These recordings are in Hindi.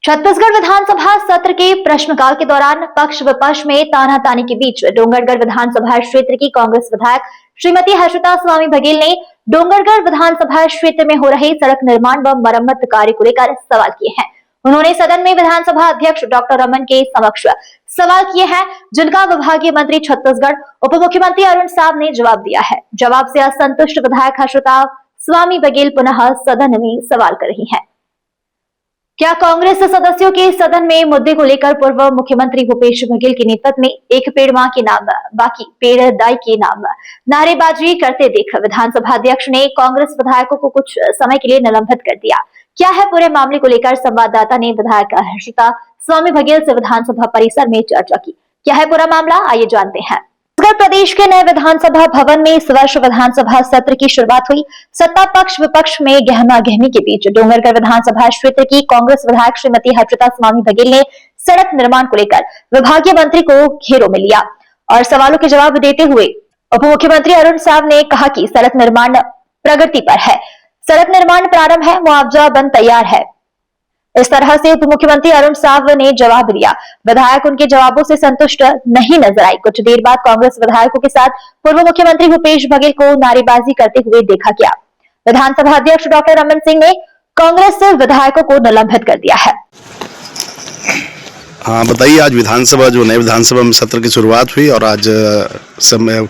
छत्तीसगढ़ विधानसभा सत्र के प्रश्नकाल के दौरान पक्ष विपक्ष में तानातानी के बीच डोंगरगढ़ विधानसभा क्षेत्र की कांग्रेस विधायक श्रीमती हर्षिता स्वामी बघेल ने डोंगरगढ़ विधानसभा क्षेत्र में हो रहे सड़क निर्माण व मरम्मत कार्य को लेकर सवाल किए हैं। उन्होंने सदन में विधानसभा अध्यक्ष डॉक्टर रमन के समक्ष सवाल किए हैं, जिनका विभागीय मंत्री छत्तीसगढ़ उप मुख्यमंत्री अरुण साव ने जवाब दिया है। जवाब से असंतुष्ट विधायक हर्षिता स्वामी बघेल पुनः सदन में सवाल कर रही है। क्या कांग्रेस सदस्यों के सदन में मुद्दे को लेकर पूर्व मुख्यमंत्री भूपेश बघेल के नेतृत्व में एक पेड़ मां के नाम बाकी पेड़ दाई के नाम नारेबाजी करते देख विधानसभा अध्यक्ष ने कांग्रेस विधायकों को कुछ समय के लिए निलंबित कर दिया। क्या है पूरे मामले को लेकर संवाददाता ने विधायक हर्षिता स्वामी बघेल से विधानसभा परिसर में चर्चा की। क्या है पूरा मामला, आइए जानते हैं। उत्तर प्रदेश के नए विधानसभा भवन में इस वर्ष विधानसभा सत्र की शुरुआत हुई। सत्ता पक्ष विपक्ष में गहमा गहमी के बीच डोंगरगढ़ विधानसभा क्षेत्र की कांग्रेस विधायक श्रीमती हर्षिता स्वामी बघेल ने सड़क निर्माण को लेकर विभागीय मंत्री को घेरों में लिया और सवालों के जवाब देते हुए उप मुख्यमंत्री अरुण साव ने कहा कि सड़क निर्माण प्रगति पर है, सड़क निर्माण प्रारंभ है, मुआवजा बन तैयार है। इस तरह से उप मुख्यमंत्री अरुण साव ने जवाब दिया। विधायक उनके जवाबों से संतुष्ट नहीं नजर आई। कुछ देर बाद कांग्रेस विधायकों के साथ पूर्व मुख्यमंत्री भूपेश बघेल को नारेबाजी करते हुए देखा गया। विधानसभा अध्यक्ष डॉक्टर रमन सिंह ने कांग्रेस विधायकों को निलंबित कर दिया है। हाँ बताइए, आज विधानसभा जो नए विधानसभा में सत्र की शुरुआत हुई और आज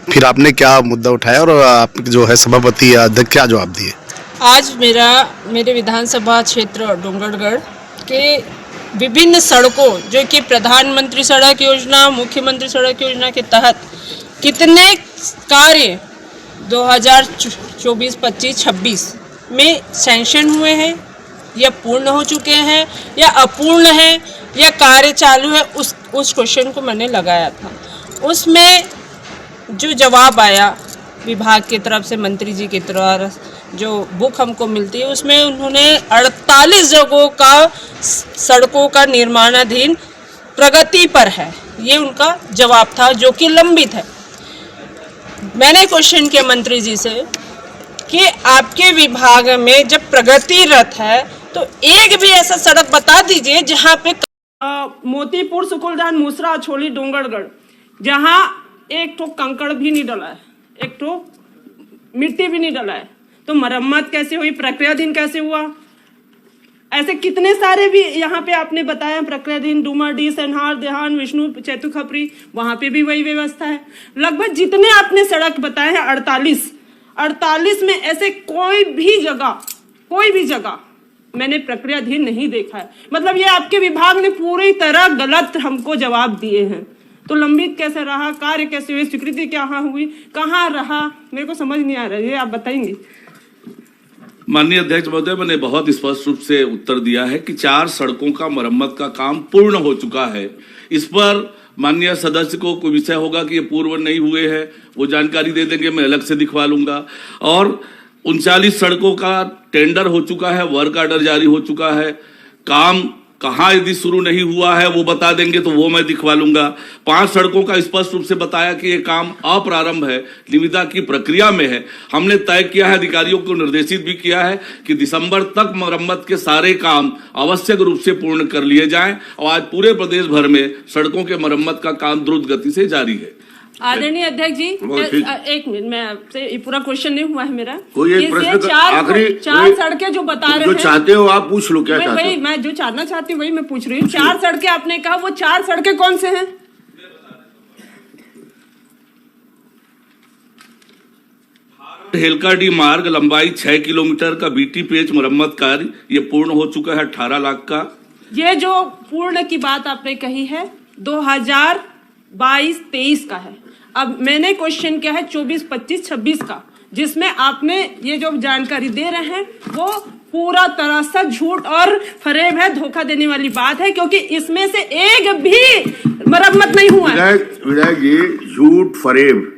फिर आपने क्या मुद्दा उठाया और आप जो है सभापति अध्यक्ष क्या जवाब दिए? आज मेरे विधानसभा क्षेत्र डोंगरगढ़ के विभिन्न सड़कों जो कि प्रधानमंत्री सड़क योजना, मुख्यमंत्री सड़क योजना के तहत कितने कार्य 2024, 25, 26 में सैंक्शन हुए हैं या पूर्ण हो चुके हैं या अपूर्ण हैं या कार्य चालू है, उस क्वेश्चन को मैंने लगाया था। उसमें जो जवाब आया विभाग की तरफ से, मंत्री जी की तरफ जो बुक हमको मिलती है, उसमें उन्होंने 48 जगहों का सड़कों का निर्माणाधीन प्रगति पर है, ये उनका जवाब था जो कि लंबित है। मैंने क्वेश्चन किया मंत्री जी से कि आपके विभाग में जब प्रगतिरत है तो एक भी ऐसा सड़क बता दीजिए जहाँ पे मोतीपुर, सुकुलदान, मूसरा, छोली, डोंगरगढ़ जहाँ एक ठो कंकड़ भी नहीं डला है, एक ठो मिट्टी भी नहीं डला है, तो मरम्मत कैसे हुई, प्रक्रियाधीन कैसे हुआ? ऐसे कितने सारे भी यहाँ पे आपने बताया प्रक्रियाधीन, डूमरडी, सनहार, देहान, विष्णु, चैतु खपरी, वहां पे भी वही व्यवस्था है। लगभग जितने आपने सड़क बताए हैं 48 में ऐसे कोई भी जगह मैंने प्रक्रियाधीन नहीं देखा है। मतलब ये आपके विभाग ने पूरी तरह गलत हमको जवाब दिए हैं। तो लंबित कैसे रहा, कार्य कैसे हुए, स्वीकृति क्या हुई, कहाँ रहा, मेरे को समझ नहीं आ रहा है, ये आप बताएंगे। माननीय अध्यक्ष महोदय, मैंने बहुत स्पष्ट रूप से उत्तर दिया है कि 4 सड़कों का मरम्मत का काम पूर्ण हो चुका है। इस पर माननीय सदस्य को कोई विषय होगा कि ये पूर्ण नहीं हुए हैं, वो जानकारी दे देंगे, मैं अलग से दिखवा लूंगा। और 39 सड़कों का टेंडर हो चुका है, वर्क ऑर्डर जारी हो चुका है। काम कहाँ यदि शुरू नहीं हुआ है वो बता देंगे तो वो मैं दिखवा लूंगा। 5 सड़कों का स्पष्ट रूप से बताया कि ये काम अप्रारंभ है, निविदा की प्रक्रिया में है। हमने तय किया है, अधिकारियों को निर्देशित भी किया है कि दिसंबर तक मरम्मत के सारे काम आवश्यक रूप से पूर्ण कर लिए जाएं और आज पूरे प्रदेश भर में सड़कों के मरम्मत का काम द्रुत गति से जारी है। आदरणीय अध्यक्ष जी, एक मिनट, मैं आपसे ये पूरा क्वेश्चन नहीं हुआ है मेरा। कोई एक प्रश्न आखिरी 4 सड़कें जो बता रहे हैं, जो चाहते हो आप पूछ लो, क्या चाहते हो? मैं जो जानना चाहती हूँ वही मैं पूछ रही हूँ। 4 सड़कें आपने कहा, वो 4 सड़कें कौन से हैं? हेलकाडी मार्ग लंबाई 6 किलोमीटर का बीटी पेच मरम्मत कार्य ये पूर्ण हो चुका है, 18 लाख का। ये जो पूर्ण की बात आपने कही है 2022-23 का है। अब मैंने क्वेश्चन किया है 24, 25, 26 का, जिसमें आपने ये जो जानकारी दे रहे हैं वो पूरा तरह से झूठ और फरेब है, धोखा देने वाली बात है, क्योंकि इसमें से एक भी मरम्मत नहीं हुआ है। विधायक जी, झूठ, फरेब,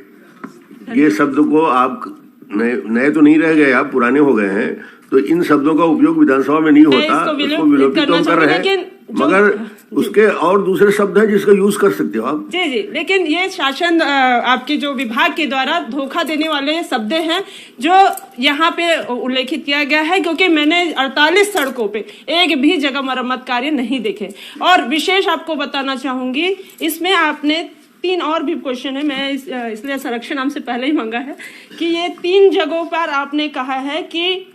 ये शब्द को आप नए तो नहीं रह गए, आप पुराने हो गए हैं, तो इन शब्दों का उपयोग विधानसभा में नहीं होता, इसको विलोपित तो कर रहे हैं। मगर उसके और दूसरे शब्द हैं जिसका यूज कर सकते हो आप। जी जी, लेकिन ये शासन आपके जो विभाग के द्वारा धोखा देने वाले शब्द हैं जो यहाँ पे उल्लेखित किया गया है, क्योंकि मैंने 48 सड़कों पे एक भी जगह मरम्मत कार्य नहीं देखे। और विशेष आपको बताना चाहूंगी, इसमें आपने 3 और भी क्वेश्चन है, मैं इसलिए संरक्षण हमसे पहले ही मांगा है कि ये 3 जगहों पर आपने कहा है कि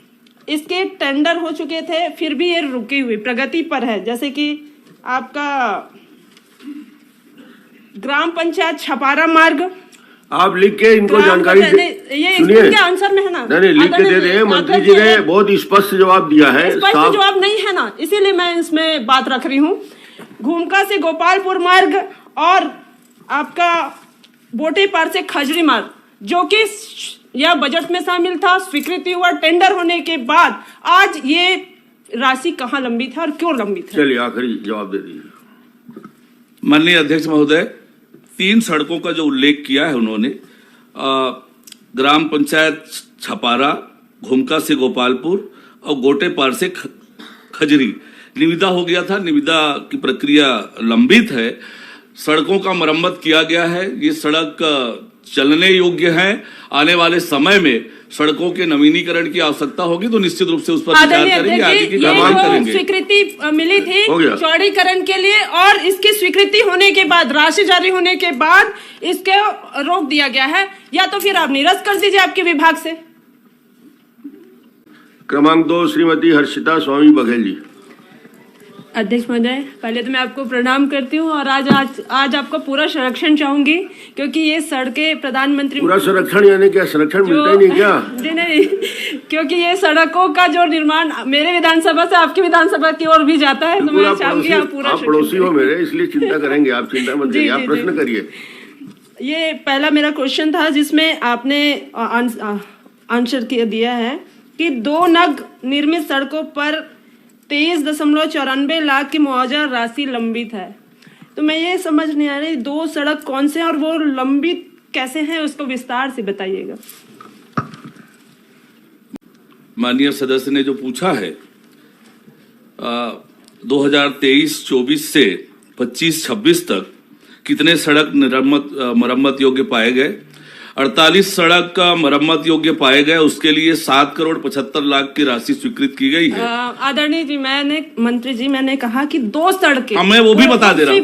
इसके टेंडर हो चुके थे फिर भी ये रुकी हुई प्रगति पर है, जैसे कि आपका ग्राम पंचायत छपारा मार्ग। आप लिख के इनको जानकारी ये सुनिए, इनके आंसर में है ना? नहीं लिख के दे रहे हैं। मंत्री जी ने बहुत स्पष्ट जवाब दिया है। स्पष्ट जवाब नहीं है ना, इसीलिए मैं इसमें बात रख रही हूँ। घूमका से गोपालपुर मार्ग और आपका बोटे पार से खजरी मार्ग, जो कि यह बजट में शामिल था, स्वीकृति हुआ, टेंडर होने के बाद आज ये राशि कहाँ लंबित है और क्यों लंबित है? चलिए आखिरी जवाब दे दीजिए। माननीय अध्यक्ष महोदय, 3 सड़कों का जो उल्लेख किया है उन्होंने, ग्राम पंचायत छपारा, घुमका से गोपालपुर और गोटे पार से खजरी निविदा हो गया था। निविदा की प्रक्रिया लंबित है, सड़कों का मरम्मत किया गया है, ये सड़क चलने योग्य है। आने वाले समय में सड़कों के नवीनीकरण की आवश्यकता होगी तो निश्चित रूप से उस पर विचार करेंगे, आगे की मांग करेंगे। स्वीकृति मिली थी चौड़ीकरण के लिए और इसकी स्वीकृति होने के बाद, राशि जारी होने के बाद इसके रोक दिया गया है, या तो फिर आप निरस्त कर दीजिए आपके विभाग से। क्रमांक 2 श्रीमती हर्षिता स्वामी बघेल जी। अध्यक्ष महोदय, पहले तो मैं आपको प्रणाम करती हूँ और आज आपका पूरा संरक्षण चाहूंगी, क्योंकि ये सड़कें प्रधानमंत्री पूरा संरक्षण यानी क्या? संरक्षण मिलता ही नहीं क्या? जी नहीं, क्योंकि ये सड़कों का जो निर्माण मेरे विधानसभा से आपकी विधानसभा की ओर भी जाता है, तो मैं चाहूंगी आप पूरा पड़ोसी हो मेरे, इसलिए चिंता करेंगे। आप चिंता मत करिए, आप प्रश्न करिए। ये पहला मेरा क्वेश्चन था जिसमें आपने आंसर दिया है कि 2 नग निर्मित सड़कों पर 23.94 लाख की मुआवजा राशि लंबित है। तो मैं ये समझ नहीं आ रही 2 सड़क कौन से और वो लंबित कैसे हैं, उसको विस्तार से बताइएगा। माननीय सदस्य ने जो पूछा है, 2023-24 से 25-26 तक कितने सड़क मरम्मत योग्य पाए गए? 48 सड़क का मरम्मत योग्य पाए गए, उसके लिए 7 करोड़ 75 लाख की राशि स्वीकृत की गई है। आदरणीय जी, मंत्री जी, मैंने कहा कि 2 सड़कें, मैं वो भी बता दे रहा हूँ,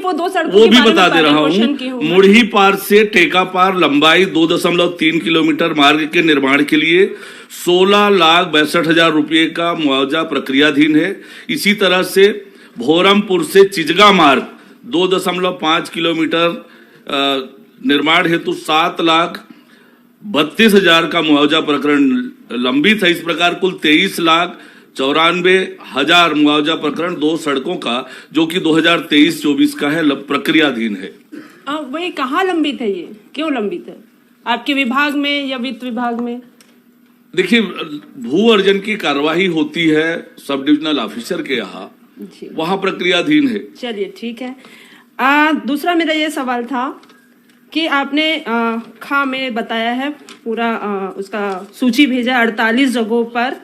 वो भी बता दे रहा हूँ। मुढ़ी पार से टेका पार लंबाई 2.3 किलोमीटर मार्ग के निर्माण के लिए 16,62,000 रुपये का मुआवजा प्रक्रियाधीन है। इसी तरह से भोरमपुर से चिजगा मार्ग 2.5 किलोमीटर निर्माण हेतु 7,32,000 का मुआवजा प्रकरण लंबित है। इस प्रकार कुल 23,94,000 मुआवजा प्रकरण 2 सड़कों का, जो कि 2023-24 का है, प्रक्रियाधीन है। वही कहाँ लंबित है, ये क्यों लंबित है? आपके विभाग में या वित्त विभाग में? देखिए, भू अर्जन की कार्यवाही होती है सब डिविजनल ऑफिसर के यहाँ, वहां प्रक्रियाधीन है। चलिए ठीक है। दूसरा मेरा ये सवाल था कि आपने खा में बताया है पूरा उसका सूची भेजा, 48 जगहों पर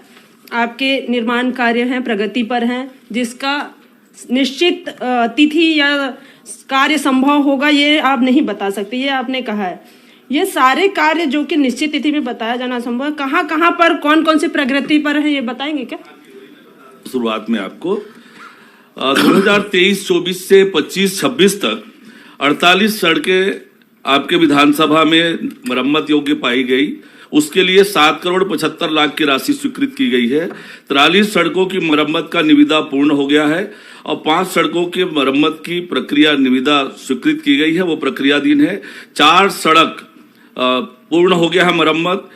आपके निर्माण कार्य हैं, प्रगति पर हैं, जिसका निश्चित तिथि या कार्य संभव होगा ये आप नहीं बता सकते, ये आपने कहा है। ये सारे कार्य जो कि निश्चित तिथि में बताया जाना संभव है, कहाँ कहाँ पर कौन कौन सी प्रगति पर है, ये बताएंगे क्या? शुरुआत में आपको 2023-24 से 25-26 तक 48 सड़कें आपके विधानसभा में मरम्मत योग्य पाई गई, उसके लिए 7 करोड़ 75 लाख की राशि स्वीकृत की गई है। 43 सड़कों की मरम्मत का निविदा पूर्ण हो गया है और 5 सड़कों की मरम्मत की प्रक्रिया निविदा स्वीकृत की गई है, वो प्रक्रियाधीन है। 4 सड़क पूर्ण हो गया है मरम्मत।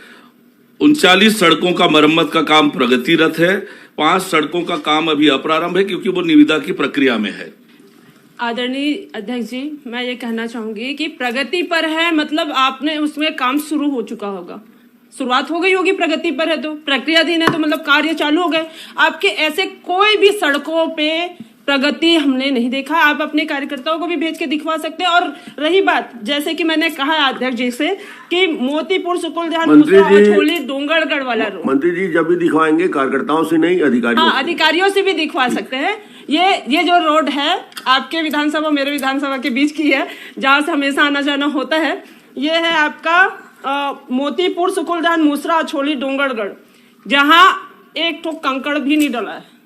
39 सड़कों का मरम्मत का काम प्रगतिरत है। 5 सड़कों का काम अभी अप्रारंभ है क्योंकि वो निविदा की प्रक्रिया में है। आदरणीय अध्यक्ष जी, मैं ये कहना चाहूंगी कि प्रगति पर है, मतलब आपने उसमें काम शुरू हो चुका होगा, शुरुआत हो गई होगी। प्रगति पर है तो प्रक्रियाधीन है तो मतलब कार्य चालू हो गए। आपके ऐसे कोई भी सड़कों पे प्रगति हमने नहीं देखा। आप अपने कार्यकर्ताओं को भी भेज के दिखवा सकते हैं। और रही बात, जैसे कि मैंने कहा अध्यक्ष जी से कि मोतीपुर सुकुलधार छोली डोंगरगढ़ वाला रोड, मंत्री जी जब भी दिखवाएंगे कार्यकर्ताओं से नहीं, अधिकारियों अधिकारियों से भी दिखवा सकते हैं। ये जो रोड है आपके विधानसभा मेरे विधानसभा के बीच की है, जहाँ से हमेशा आना जाना होता है। ये है आपका मोतीपुर, सुकुलधान, मूसरा, छोली, डोंगरगढ़, जहाँ एक ठो कंकड़ भी नहीं डला है।